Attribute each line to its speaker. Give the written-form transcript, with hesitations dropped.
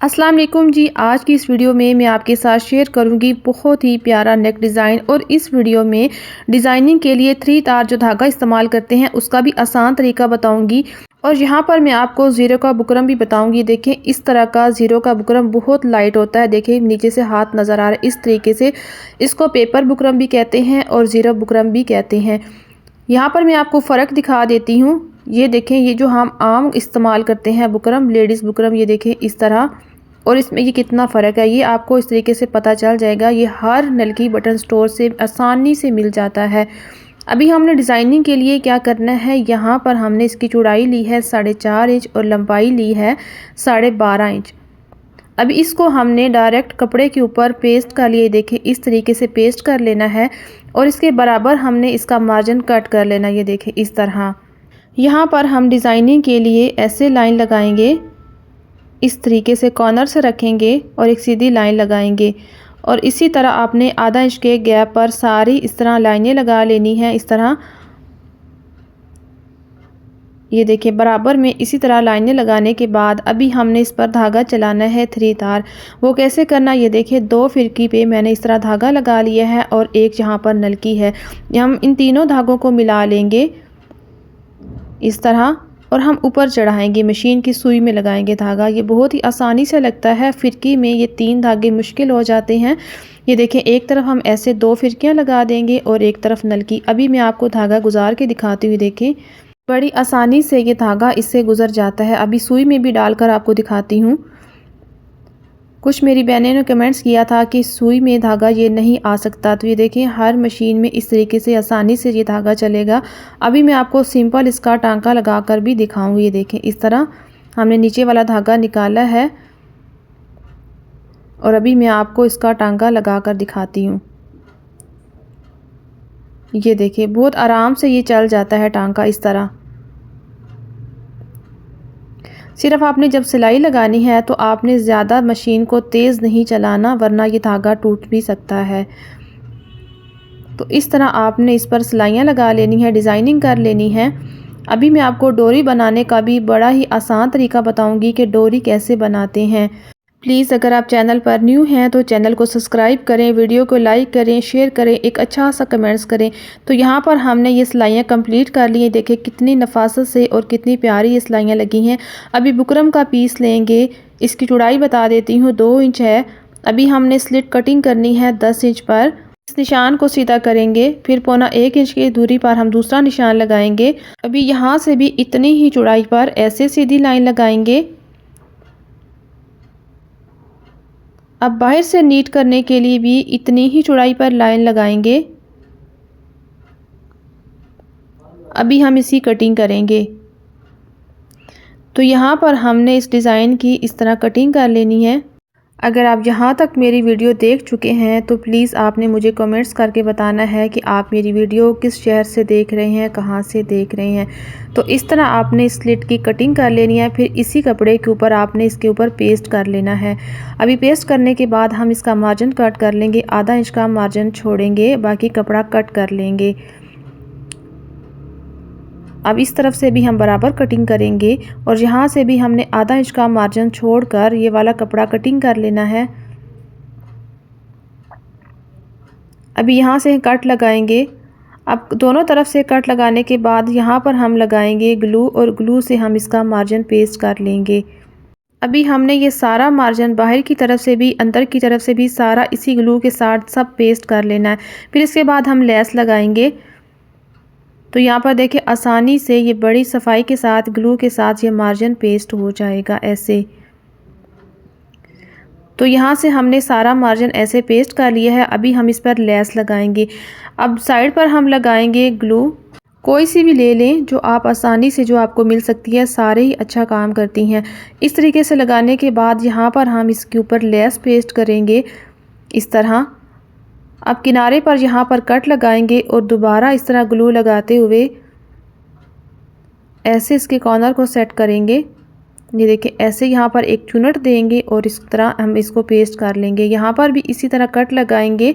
Speaker 1: अस्सलाम वालेकुम जी। आज की इस वीडियो में मैं आपके साथ शेयर करूंगी बहुत ही प्यारा नेक डिज़ाइन। और इस वीडियो में डिज़ाइनिंग के लिए 3 तार जो धागा इस्तेमाल करते हैं उसका भी आसान तरीका बताऊंगी। और यहाँ पर मैं आपको ज़ीरो का बुकरम भी बताऊंगी। देखें, इस तरह का ज़ीरो का बुकरम बहुत लाइट होता है। देखें, नीचे से हाथ नज़र आ रहा है। इस तरीके से इसको पेपर बुकरम भी कहते हैं और ज़ीरो बुकरम भी कहते हैं। यहाँ पर मैं आपको फ़र्क दिखा देती हूँ। ये देखें, ये जो हम आम इस्तेमाल करते हैं बुकरम, लेडीज़ बुकरम, ये देखें इस तरह, और इसमें ये कितना फ़र्क है ये आपको इस तरीके से पता चल जाएगा। ये हर नलकी बटन स्टोर से आसानी से मिल जाता है। अभी हमने डिज़ाइनिंग के लिए क्या करना है, यहाँ पर हमने इसकी चौड़ाई ली है 4.5 इंच और लंबाई ली है 12.5 इंच। अभी इसको हमने डायरेक्ट कपड़े के ऊपर पेस्ट कर लिए। देखें, इस तरीके से पेस्ट कर लेना है और इसके बराबर हमने इसका मार्जिन कट कर लेना। ये देखें इस तरह। यहाँ पर हम डिज़ाइनिंग के लिए ऐसे लाइन लगाएंगे, इस तरीके से कॉर्नर से रखेंगे और एक सीधी लाइन लगाएंगे। और इसी तरह आपने आधा इंच के गैप पर सारी इस तरह लाइनें लगा लेनी है। इस तरह ये देखिए बराबर में इसी तरह लाइनें लगाने के बाद अभी हमने इस पर धागा चलाना है 3 तार। वो कैसे करना, ये देखिए 2 फिरकी पे मैंने इस तरह धागा लगा लिया है और एक यहाँ पर नलकी है। हम इन तीनों धागों को मिला लेंगे इस तरह और हम ऊपर चढ़ाएंगे, मशीन की सुई में लगाएंगे धागा। ये बहुत ही आसानी से लगता है। फिरकी में ये 3 धागे मुश्किल हो जाते हैं। ये देखें, एक तरफ हम ऐसे 2 फिरकियाँ लगा देंगे और एक तरफ नलकी। अभी मैं आपको धागा गुजार के दिखाती हुई, देखें बड़ी आसानी से ये धागा इससे गुजर जाता है। अभी सुई में भी डालकर आपको दिखाती हूँ। कुछ मेरी बहनों ने कमेंट्स किया था कि सुई में धागा ये नहीं आ सकता, तो ये देखें हर मशीन में इस तरीके से आसानी से ये धागा चलेगा। अभी मैं आपको सिंपल इसका टांका लगाकर भी दिखाऊंगी। ये देखें इस तरह हमने नीचे वाला धागा निकाला है और अभी मैं आपको इसका टांका लगाकर दिखाती हूँ। ये देखिए बहुत आराम से ये चल जाता है टांका इस तरह। सिर्फ आपने जब सिलाई लगानी है तो आपने ज़्यादा मशीन को तेज़ नहीं चलाना, वरना ये धागा टूट भी सकता है। तो इस तरह आपने इस पर सिलाइयाँ लगा लेनी है, डिज़ाइनिंग कर लेनी है। अभी मैं आपको डोरी बनाने का भी बड़ा ही आसान तरीका बताऊंगी कि डोरी कैसे बनाते हैं। प्लीज़ अगर आप चैनल पर न्यू हैं तो चैनल को सब्सक्राइब करें, वीडियो को लाइक करें, शेयर करें, एक अच्छा सा कमेंट्स करें। तो यहाँ पर हमने ये सिलाइयाँ कंप्लीट कर ली हैं। देखें कितनी नफासत से और कितनी प्यारी ये सिलाइयाँ लगी हैं। अभी बुकरम का पीस लेंगे, इसकी चौड़ाई बता देती हूँ 2 इंच है। अभी हमने स्लिट कटिंग करनी है 10 इंच पर। इस निशान को सीधा करेंगे, फिर 1.25 इंच की दूरी पर हम दूसरा निशान लगाएंगे। अभी यहाँ से भी इतनी ही चौड़ाई पर ऐसे सीधी लाइन लगाएंगे। अब बाहर से नीट करने के लिए भी इतनी ही चौड़ाई पर लाइन लगाएंगे। अभी हम इसी कटिंग करेंगे। तो यहाँ पर हमने इस डिज़ाइन की इस तरह कटिंग कर लेनी है। अगर आप यहाँ तक मेरी वीडियो देख चुके हैं तो प्लीज़ आपने मुझे कमेंट्स करके बताना है कि आप मेरी वीडियो किस शहर से देख रहे हैं, कहाँ से देख रहे हैं। तो इस तरह आपने स्लिट की कटिंग कर लेनी है। फिर इसी कपड़े के ऊपर आपने इसके ऊपर पेस्ट कर लेना है। अभी पेस्ट करने के बाद हम इसका मार्जिन कट कर लेंगे। आधा इंच का मार्जिन छोड़ेंगे, बाकी कपड़ा कट कर लेंगे। अब इस तरफ से भी हम बराबर कटिंग करेंगे और यहाँ से भी हमने आधा इंच का मार्जिन छोड़कर ये वाला कपड़ा कटिंग कर लेना है। अभी यहाँ से कट लगाएंगे। अब दोनों तरफ से कट लगाने के बाद यहाँ पर हम लगाएंगे ग्लू और ग्लू से हम इसका मार्जिन पेस्ट कर लेंगे। अभी हमने ये सारा मार्जिन बाहर की तरफ से भी अंदर की तरफ से भी सारा इसी ग्लू के साथ सब पेस्ट कर लेना है। फिर इसके बाद हम लेस लगाएंगे। तो यहाँ पर देखिए आसानी से ये बड़ी सफाई के साथ ग्लू के साथ ये मार्जिन पेस्ट हो जाएगा ऐसे। तो यहाँ से हमने सारा मार्जिन ऐसे पेस्ट कर लिया है। अभी हम इस पर लेस लगाएंगे। अब साइड पर हम लगाएंगे ग्लू। कोई सी भी ले लें जो आप आसानी से, जो आपको मिल सकती है, सारे ही अच्छा काम करती हैं। इस तरीके से लगाने के बाद यहाँ पर हम इसके ऊपर लेस पेस्ट करेंगे इस तरह। अब किनारे पर यहाँ पर कट लगाएंगे और दोबारा इस तरह ग्लू लगाते हुए ऐसे इसके कॉर्नर को सेट करेंगे। ये देखिए ऐसे यहाँ पर एक चुनट देंगे और इस तरह हम इसको पेस्ट कर लेंगे। यहाँ पर भी इसी तरह कट लगाएंगे